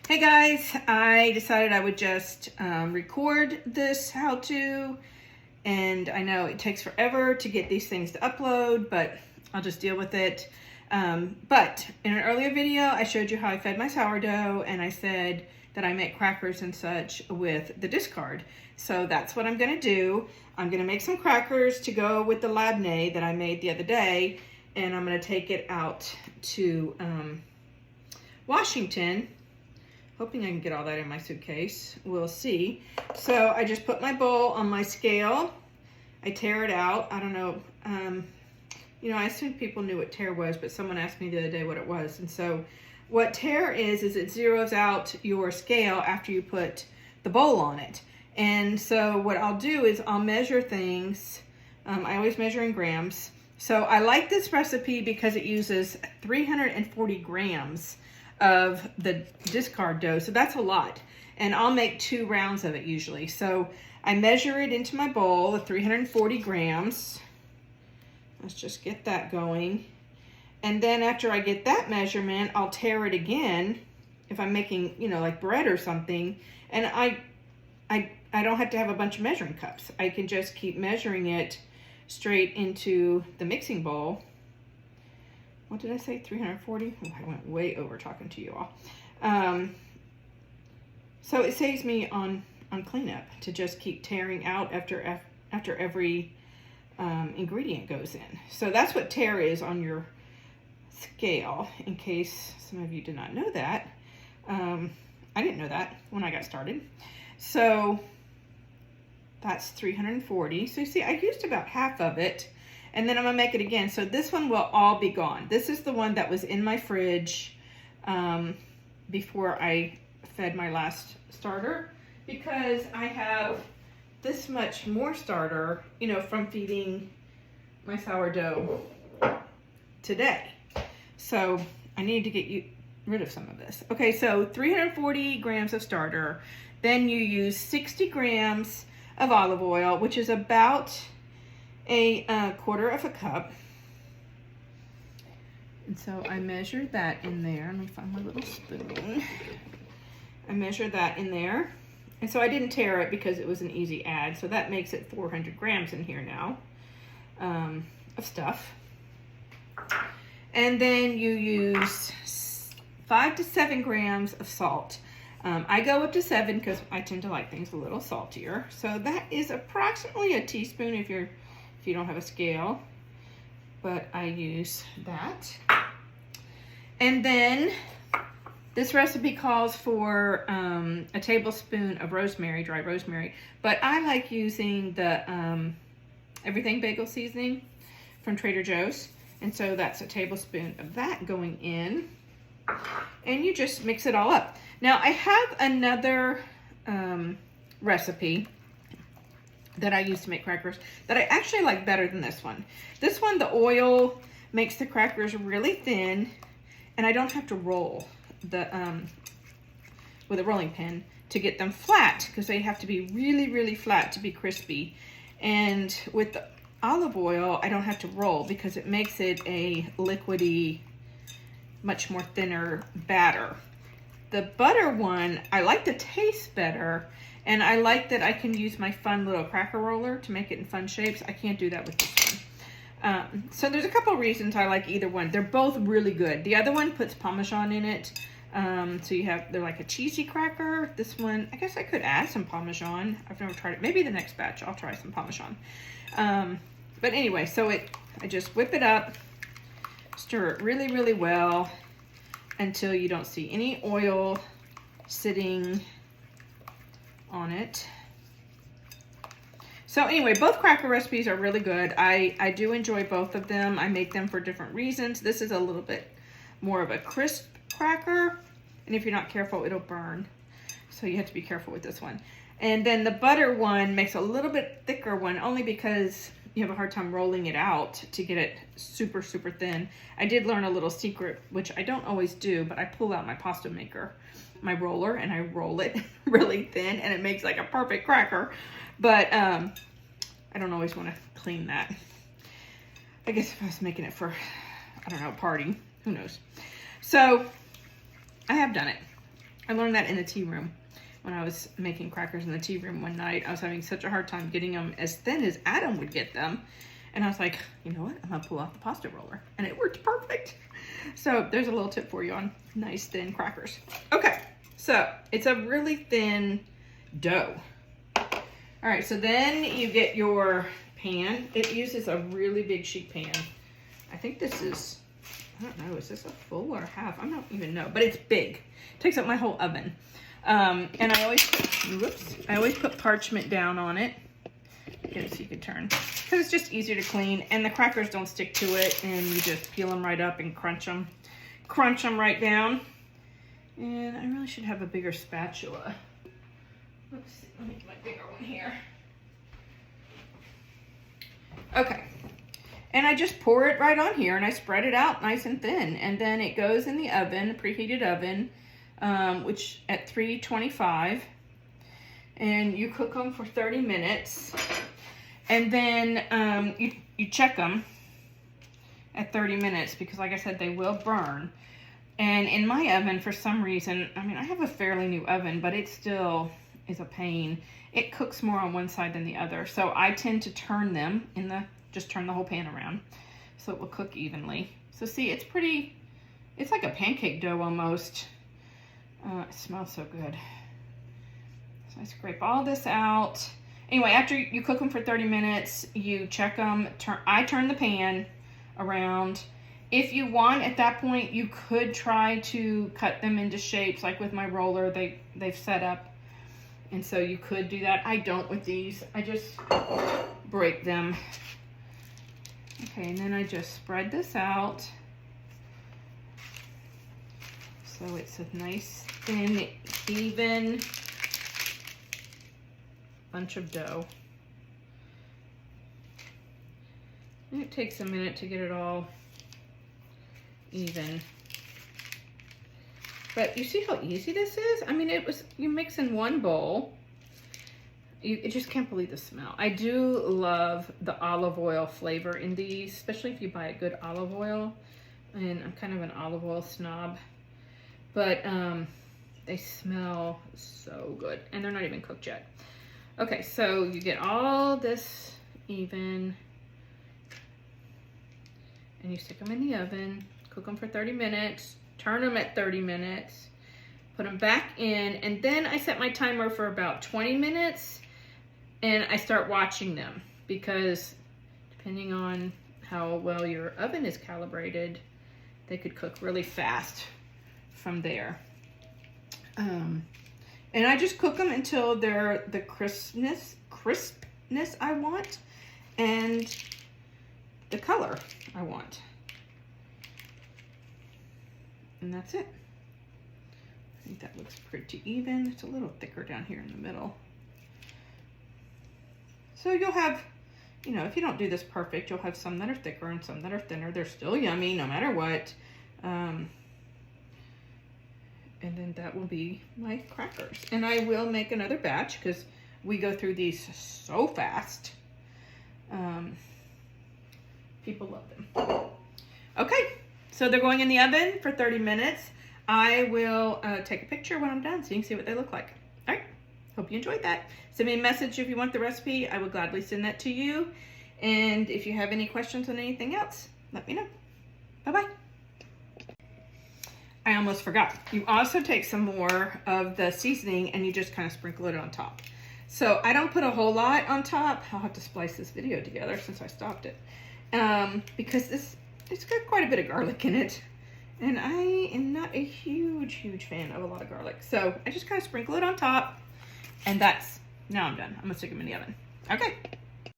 Hey guys, I decided I would just record this how-to, and I know it takes forever to get these things to upload, but I'll just deal with it. But in an earlier video, I showed you how I fed my sourdough, and I said that I make crackers and such with the discard. So that's what I'm gonna do. I'm gonna make some crackers to go with the labneh that I made the other day, and I'm gonna take it out to Washington. Hoping I can get all that in my suitcase. We'll see. So I just put my bowl on my scale. I tear it out. I don't know. I assumed people knew what tare was, but someone asked me the other day what it was. And so what tare is it zeroes out your scale after you put the bowl on it. And so what I'll do is I'll measure things. I always measure in grams. So I like this recipe because it uses 340 grams of the discard dough, so that's a lot, and I'll make 2 rounds of it usually. So I measure it into my bowl of 340 grams. Let's just get that going, and then after I get that measurement, I'll tare it again if I'm making, like bread or something, and I don't have to have a bunch of measuring cups. I can just keep measuring it straight into the mixing bowl. What did I say, 340? Oh, I went way over talking to you all. So it saves me on cleanup to just keep tearing out after every ingredient goes in. So that's what tare is on your scale, in case some of you did not know that. I didn't know that when I got started. So that's 340. So you see, I used about half of it. And then I'm gonna make it again. So this one will all be gone. This is the one that was in my fridge before I fed my last starter, because I have this much more starter, from feeding my sourdough today. So I need to get rid of some of this. Okay, so 340 grams of starter. Then you use 60 grams of olive oil, which is about a quarter of a cup. And so I measured that in there. Let me find my little spoon. I measured that in there. And so I didn't tare it because it was an easy add. So that makes it 400 grams in here now of stuff. And then you use 5 to 7 grams of salt. I go up to 7 because I tend to like things a little saltier. So that is approximately a teaspoon if you don't have a scale, but I use that. And then this recipe calls for a tablespoon of rosemary, dry rosemary, but I like using the everything bagel seasoning from Trader Joe's, and so that's a tablespoon of that going in, and you just mix it all up. Now I have another recipe that I use to make crackers that I actually like better than this one. This one, the oil makes the crackers really thin, and I don't have to roll the with a rolling pin to get them flat, because they have to be really, really flat to be crispy. And with the olive oil, I don't have to roll because it makes it a liquidy, much more thinner batter. The butter one, I like the taste better, and I like that I can use my fun little cracker roller to make it in fun shapes. I can't do that with this one. So there's a couple of reasons I like either one. They're both really good. The other one puts Parmesan in it. So they're like a cheesy cracker. This one, I guess I could add some Parmesan. I've never tried it. Maybe the next batch I'll try some Parmesan. But anyway, so I just whip it up, stir it really, really well until you don't see any oil sitting on it. So anyway, both cracker recipes are really good. I do enjoy both of them. I make them for different reasons. This is a little bit more of a crisp cracker, and if you're not careful, it'll burn. So you have to be careful with this one. And then the butter one makes a little bit thicker one, only because you have a hard time rolling it out to get it super, super thin. I did learn a little secret, which I don't always do, but I pull out my pasta maker, my roller, and I roll it really thin, and it makes like a perfect cracker. But I don't always want to clean that. I guess if I was making it for, I don't know, a party, who knows. So I have done it. I learned that in the tea room. When I was making crackers in the tea room one night, I was having such a hard time getting them as thin as Adam would get them. And I was like, you know what? I'm gonna pull out the pasta roller. And it worked perfect. So there's a little tip for you on nice thin crackers. Okay, so it's a really thin dough. All right, so then you get your pan. It uses a really big sheet pan. I think this is, I don't know, is this a full or a half? I don't even know, but it's big. It takes up my whole oven. And I always put parchment down on it. Get it so you can turn. Because it's just easier to clean, and the crackers don't stick to it, and you just peel them right up and crunch them right down. And I really should have a bigger spatula. Let's see, let me get my bigger one here. Okay, and I just pour it right on here, and I spread it out nice and thin, and then it goes in the oven, preheated oven, which at 325, and you cook them for 30 minutes, and then you check them at 30 minutes, because like I said, they will burn. And in my oven, for some reason, I mean, I have a fairly new oven, but it still is a pain. It cooks more on one side than the other. So I tend to turn them just turn the whole pan around so it will cook evenly. So see, it's like a pancake dough almost. It smells so good. So I scrape all this out. Anyway, after you cook them for 30 minutes, you check them. I turn the pan around. If you want, at that point, you could try to cut them into shapes, like with my roller, they've set up. And so you could do that. I don't with these. I just break them. Okay, and then I just spread this out. So it's a nice, thin, even bunch of dough. And it takes a minute to get it all even. But you see how easy this is? I mean, you mix in one bowl. You just can't believe the smell. I do love the olive oil flavor in these, especially if you buy a good olive oil. And I'm kind of an olive oil snob. But they smell so good. And they're not even cooked yet. Okay, so you get all this even. And you stick them in the oven. Cook them for 30 minutes. Turn them at 30 minutes, put them back in, and then I set my timer for about 20 minutes, and I start watching them, because depending on how well your oven is calibrated, they could cook really fast from there. And I just cook them until they're the crispness I want, and the color I want. And that's it. I think that looks pretty even. It's a little thicker down here in the middle. So you'll have, you know, if you don't do this perfect, you'll have some that are thicker and some that are thinner. They're still yummy no matter what. And then that will be my crackers. And I will make another batch because we go through these so fast. People love them. Okay. So they're going in the oven for 30 minutes. I will take a picture when I'm done so you can see what they look like. All right, hope you enjoyed that. Send me a message if you want the recipe. I will gladly send that to you. And if you have any questions on anything else, let me know. Bye-bye. I almost forgot. You also take some more of the seasoning and you just kind of sprinkle it on top. So I don't put a whole lot on top. I'll have to splice this video together since I stopped it. Because it's got quite a bit of garlic in it. And I am not a huge fan of a lot of garlic. So I just kind of sprinkle it on top. And now I'm done. I'm gonna stick them in the oven. Okay.